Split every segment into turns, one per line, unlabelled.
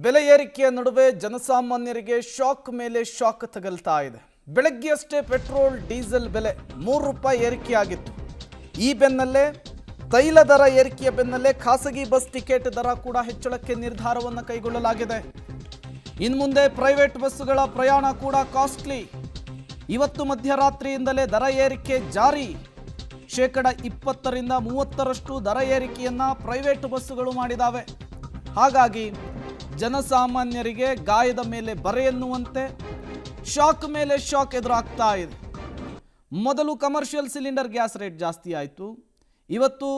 ಬೆಲೆ ಏರಿಕೆಯ ನಡುವೆ ಜನಸಾಮಾನ್ಯರಿಗೆ ಶಾಕ್ ಮೇಲೆ ಶಾಕ್ ತಗಲ್ತಾ ಇದೆ. ಬೆಳಗ್ಗೆಯಷ್ಟೇ ಪೆಟ್ರೋಲ್ ಡೀಸೆಲ್ ಬೆಲೆ ₹3 ಏರಿಕೆಯಾಗಿತ್ತು. ಈ ಬೆನ್ನಲ್ಲೇ ತೈಲ ದರ ಏರಿಕೆಯ ಬೆನ್ನಲ್ಲೇ ಖಾಸಗಿ ಬಸ್ ಟಿಕೆಟ್ ದರ ಕೂಡ ಹೆಚ್ಚಳಕ್ಕೆ ನಿರ್ಧಾರವನ್ನು ಕೈಗೊಳ್ಳಲಾಗಿದೆ. ಇನ್ನು ಮುಂದೆ ಪ್ರೈವೇಟ್ ಬಸ್ಸುಗಳ ಪ್ರಯಾಣ ಕೂಡ ಕಾಸ್ಟ್ಲಿ. ಇವತ್ತು ಮಧ್ಯರಾತ್ರಿಯಿಂದಲೇ ದರ ಏರಿಕೆ ಜಾರಿ. 20% ರಿಂದ 30% ದರ ಏರಿಕೆಯನ್ನ ಪ್ರೈವೇಟ್ ಬಸ್ಸುಗಳು ಮಾಡಿದಾವೆ. ಹಾಗಾಗಿ ಜನಸಾಮಾನ್ಯರಿಗೆ ಗಾಯದ ಮೇಲೆ ಬರೆ ಎನ್ನುವಂತೆ ಶಾಕ್ ಮೇಲೆ ಶಾಕ್ ಎದುರಾಗ್ತಾ ಇದೆ. ಮೊದಲು ಕಮರ್ಷಿಯಲ್ ಸಿಲಿಂಡರ್ ಗ್ಯಾಸ್ ರೇಟ್ ಜಾಸ್ತಿ ಆಯಿತು. ಇವತ್ತು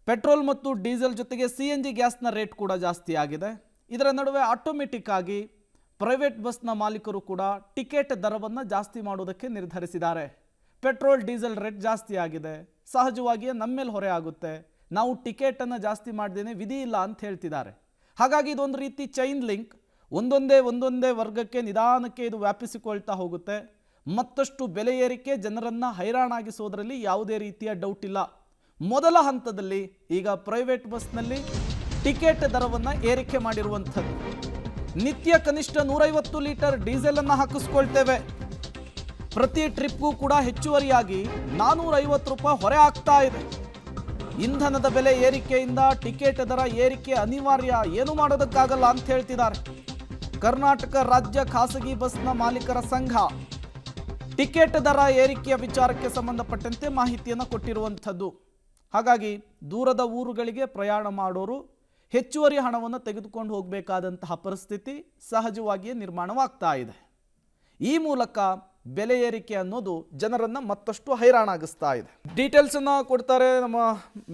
ಪೆಟ್ರೋಲ್ ಮತ್ತು ಡೀಸೆಲ್ ಜೊತೆಗೆ CNG ಗ್ಯಾಸ್ನ ರೇಟ್ ಕೂಡ ಜಾಸ್ತಿ ಆಗಿದೆ. ಇದರ ನಡುವೆ ಆಟೋಮೆಟಿಕ್ ಆಗಿ ಪ್ರೈವೇಟ್ ಬಸ್ನ ಮಾಲೀಕರು ಕೂಡ ಟಿಕೆಟ್ ದರವನ್ನು ಜಾಸ್ತಿ ಮಾಡುವುದಕ್ಕೆ ನಿರ್ಧರಿಸಿದ್ದಾರೆ. ಪೆಟ್ರೋಲ್ ಡೀಸೆಲ್ ರೇಟ್ ಜಾಸ್ತಿ ಆಗಿದೆ, ಸಹಜವಾಗಿಯೇ ನಮ್ಮ ಮೇಲೆ ಹೊರೆ ಆಗುತ್ತೆ, ನಾವು ಟಿಕೆಟನ್ನು ಜಾಸ್ತಿ ಮಾಡ್ದೇನೆ ವಿಧಿ ಇಲ್ಲ ಅಂತ ಹೇಳ್ತಿದ್ದಾರೆ. ಹಾಗಾಗಿ ಇದೊಂದು ರೀತಿ ಚೈನ್ ಲಿಂಕ್, ಒಂದೊಂದೇ ವರ್ಗಕ್ಕೆ ನಿಧಾನಕ್ಕೆ ಇದು ವ್ಯಾಪಿಸಿಕೊಳ್ತಾ ಹೋಗುತ್ತೆ. ಮತ್ತಷ್ಟು ಬೆಲೆ ಏರಿಕೆ ಜನರನ್ನು ಹೈರಾಣಾಗಿಸೋದ್ರಲ್ಲಿ ಯಾವುದೇ ರೀತಿಯ ಡೌಟ್ ಇಲ್ಲ. ಮೊದಲ ಹಂತದಲ್ಲಿ ಈಗ ಪ್ರೈವೇಟ್ ಬಸ್ನಲ್ಲಿ ಟಿಕೆಟ್ ದರವನ್ನು ಏರಿಕೆ ಮಾಡಿರುವಂಥದ್ದು. ನಿತ್ಯ ಕನಿಷ್ಠ 150 ಲೀಟರ್ ಡೀಸೆಲನ್ನು ಹಾಕಿಸ್ಕೊಳ್ತೇವೆ. ಪ್ರತಿ ಟ್ರಿಪ್ಗೂ ಕೂಡ ಹೆಚ್ಚುವರಿಯಾಗಿ ₹450 ಹೊರೆ ಆಗ್ತಾ ಇದೆ. ಇಂಧನದ ಬೆಲೆ ಏರಿಕೆಯಿಂದ ಟಿಕೆಟ್ ದರ ಏರಿಕೆ ಅನಿವಾರ್ಯ, ಏನು ಮಾಡೋದಕ್ಕಾಗಲ್ಲ ಅಂತ ಹೇಳ್ತಿದ್ದಾರೆ. ಕರ್ನಾಟಕ ರಾಜ್ಯ ಖಾಸಗಿ ಬಸ್ನ ಮಾಲೀಕರ ಸಂಘ ಟಿಕೆಟ್ ದರ ಏರಿಕೆಯ ವಿಚಾರಕ್ಕೆ ಸಂಬಂಧಪಟ್ಟಂತೆ ಮಾಹಿತಿಯನ್ನು ಕೊಟ್ಟಿರುವಂಥದ್ದು. ಹಾಗಾಗಿ ದೂರದ ಊರುಗಳಿಗೆ ಪ್ರಯಾಣ ಮಾಡೋರು ಹೆಚ್ಚುವರಿ ಹಣವನ್ನು ತೆಗೆದುಕೊಂಡು ಹೋಗಬೇಕಾದಂತಹ ಪರಿಸ್ಥಿತಿ ಸಹಜವಾಗಿಯೇ ನಿರ್ಮಾಣವಾಗ್ತಾ ಇದೆ. ಈ ಮೂಲಕ ಬೆಲೆ ಏರಿಕೆ ಅನ್ನೋದು ಜನರನ್ನು ಮತ್ತಷ್ಟು ಹೈರಾಣಾಗಿಸ್ತಾ ಇದೆ. ಡೀಟೇಲ್ಸ್ ಅನ್ನು ಕೊಡ್ತಾರೆ ನಮ್ಮ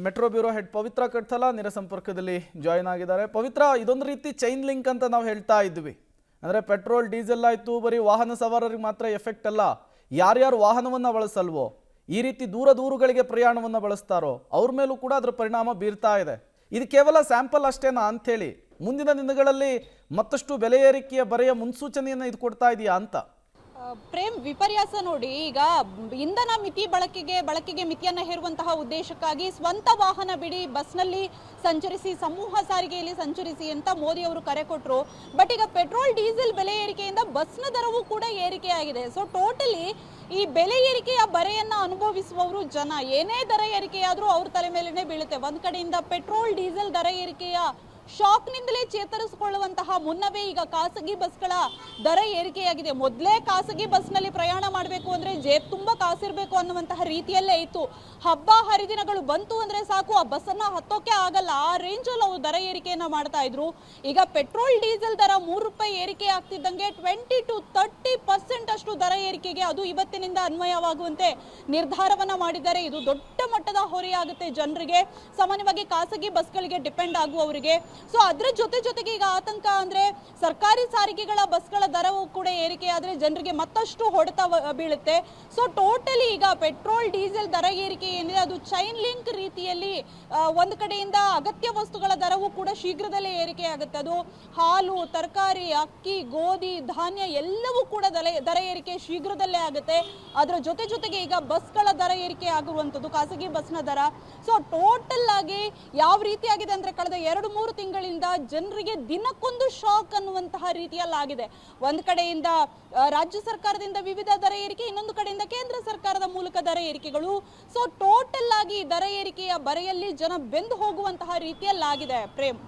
ಮೆಟ್ರೋ ಬ್ಯೂರೋ ಹೆಡ್ ಪವಿತ್ರ ಕಡ್ತಲ, ನೇರ ಸಂಪರ್ಕದಲ್ಲಿ ಜಾಯಿನ್ ಆಗಿದ್ದಾರೆ. ಪವಿತ್ರ, ಇದೊಂದು ರೀತಿ ಚೈನ್ ಲಿಂಕ್ ಅಂತ ನಾವು ಹೇಳ್ತಾ ಇದ್ವಿ. ಅಂದರೆ ಪೆಟ್ರೋಲ್ ಡೀಸೆಲ್ ಆಯಿತು, ಬರೀ ವಾಹನ ಸವಾರರಿಗೆ ಮಾತ್ರ ಎಫೆಕ್ಟ್ ಅಲ್ಲ, ಯಾರ್ಯಾರು ವಾಹನವನ್ನು ಬಳಸಲ್ವೋ, ಈ ರೀತಿ ದೂರಗಳಿಗೆ ಪ್ರಯಾಣವನ್ನು ಬಳಸ್ತಾರೋ ಅವ್ರ ಮೇಲೂ ಕೂಡ ಅದರ ಪರಿಣಾಮ ಬೀರ್ತಾ ಇದೆ. ಇದು ಕೇವಲ ಸ್ಯಾಂಪಲ್ ಅಷ್ಟೇನಾ ಅಂಥೇಳಿ ಮುಂದಿನ ದಿನಗಳಲ್ಲಿ ಮತ್ತಷ್ಟು ಬೆಲೆ ಏರಿಕೆಯ ಬರೆಯ ಮುನ್ಸೂಚನೆಯನ್ನು ಇದು ಕೊಡ್ತಾ ಇದೆಯಾ ಅಂತ?
ಪ್ರೇಮ್, ವಿಪರ್ಯಾಸ ನೋಡಿ. ಈಗ ಇಂಧನ ಬಳಕೆಗೆ ಮಿತಿಯನ್ನ ಹೇರುವಂತಹ ಉದ್ದೇಶಕ್ಕಾಗಿ ಸ್ವಂತ ವಾಹನ ಬಿಡಿ, ಬಸ್ನಲ್ಲಿ ಸಂಚರಿಸಿ, ಸಮೂಹ ಸಾರಿಗೆಯಲ್ಲಿ ಸಂಚರಿಸಿ ಅಂತ ಮೋದಿ ಅವರು ಕರೆ ಕೊಟ್ಟರು. ಬಟ್ ಈಗ ಪೆಟ್ರೋಲ್ ಡೀಸೆಲ್ ಬೆಲೆ ಏರಿಕೆಯಿಂದ ಬಸ್ನ ದರವೂ ಕೂಡ ಏರಿಕೆ ಆಗಿದೆ. ಸೊ ಟೋಟಲಿ ಈ ಬೆಲೆ ಏರಿಕೆಯ ಬರೆಯನ್ನ ಅನುಭವಿಸುವವರು ಜನ. ಏನೇ ದರ ಏರಿಕೆಯಾದ್ರೂ ಅವ್ರ ತಲೆ ಮೇಲೆನೆ ಬೀಳುತ್ತೆ. ಒಂದ್ ಕಡೆಯಿಂದ ಪೆಟ್ರೋಲ್ ಡೀಸೆಲ್ ದರ ಏರಿಕೆಯ ಶಾಕ್ನಿಂದಲೇ ಚೇತರಿಸಿಕೊಳ್ಳುವಂತಹ ಮುನ್ನವೇ ಈಗ ಖಾಸಗಿ ಬಸ್ಗಳ ದರ ಏರಿಕೆಯಾಗಿದೆ. ಮೊದಲೇ ಖಾಸಗಿ ಬಸ್ನಲ್ಲಿ ಪ್ರಯಾಣ ಮಾಡಬೇಕು ಅಂದ್ರೆ ಜೇಬ್ ತುಂಬಾ ಕಾಸಿರ್ಬೇಕು ಅನ್ನುವಂತಹ ರೀತಿಯಲ್ಲೇ ಇತ್ತು. ಹಬ್ಬ ಹರಿದಿನಗಳು ಬಂತು ಅಂದ್ರೆ ಸಾಕು, ಆ ಬಸ್ಸನ್ನ ಹತ್ತೋಕೆ ಆಗಲ್ಲ, ಆ ರೇಂಜಲ್ಲಿ ಅವರು ದರ ಏರಿಕೆಯನ್ನ ಮಾಡ್ತಾ ಇದ್ರು. ಈಗ ಪೆಟ್ರೋಲ್ ಡೀಸೆಲ್ ದರ ₹3 ಏರಿಕೆ ಆಗ್ತಿದ್ದಂಗೆ 20 to 30% ಅಷ್ಟು ದರ ಏರಿಕೆಗೆ ಅದು ಇವತ್ತಿನಿಂದ ಅನ್ವಯವಾಗುವಂತೆ ನಿರ್ಧಾರವನ್ನ ಮಾಡಿದ್ದಾರೆ. ಇದು ದೊಡ್ಡ ಮಟ್ಟದ ಹೊರೆಯಾಗುತ್ತೆ ಜನರಿಗೆ, ಸಾಮಾನ್ಯವಾಗಿ ಖಾಸಗಿ ಬಸ್ಗಳಿಗೆ ಡಿಪೆಂಡ್ ಆಗುವವರಿಗೆ. ಸೊ ಅದ್ರ ಜೊತೆಗೆ ಈಗ ಆತಂಕ ಅಂದ್ರೆ ಸರ್ಕಾರಿ ಸಾರಿಗೆಗಳ ಬಸ್ಗಳ ದರವು ಕೂಡ ಏರಿಕೆ ಆದ್ರೆ ಜನರಿಗೆ ಮತ್ತಷ್ಟು ಹೊಡೆತ ಬೀಳುತ್ತೆ. ಸೊ ಟೋಟಲಿ ಈಗ ಪೆಟ್ರೋಲ್ ಡೀಸೆಲ್ ದರ ಏರಿಕೆ ಏನಿದೆ ಅದು ಚೈನ್ ಲಿಂಕ್ ರೀತಿಯಲ್ಲಿ ಒಂದು ಕಡೆಯಿಂದ ಅಗತ್ಯ ವಸ್ತುಗಳ ದರವು ಕೂಡ ಶೀಘ್ರದಲ್ಲೇ ಏರಿಕೆ ಆಗುತ್ತೆ. ಅದು ಹಾಲು, ತರಕಾರಿ, ಅಕ್ಕಿ, ಗೋಧಿ, ಧಾನ್ಯ ಎಲ್ಲವೂ ಕೂಡ ದರ ಏರಿಕೆ ಶೀಘ್ರದಲ್ಲೇ ಆಗುತ್ತೆ. ಅದರ ಜೊತೆಗೆ ಈಗ ಬಸ್ಗಳ ದರ ಏರಿಕೆ ಆಗುವಂಥದ್ದು, ಖಾಸಗಿ ಬಸ್ನ ದರ. ಸೊ ಟೋಟಲ್ ಆಗಿ ಯಾವ ರೀತಿಯಾಗಿದೆ ಅಂದ್ರೆ ಕಳೆದ 2-3 ತಿಂಗಳಿಂದ ಜನರಿಗೆ ದಿನಕ್ಕೊಂದು ಶಾಕ್ ಅನ್ನುವಂತಹ ರೀತಿಯಲ್ಲಾಗಿದೆ. ಒಂದ್ ಕಡೆಯಿಂದ ರಾಜ್ಯ ಸರ್ಕಾರದಿಂದ ವಿವಿಧ ದರ ಏರಿಕೆ, ಇನ್ನೊಂದು ಕಡೆಯಿಂದ ಕೇಂದ್ರ ಸರ್ಕಾರದ ಮೂಲಕ ದರ ಏರಿಕೆಗಳು. ಸೊ ಟೋಟಲ್ ಆಗಿ ದರ ಏರಿಕೆಯ ಬರೆಯಲ್ಲಿ ಜನ ಬೆಂದು ಹೋಗುವಂತಹ ರೀತಿಯಲ್ಲಾಗಿದೆ ಪ್ರೇಮ್.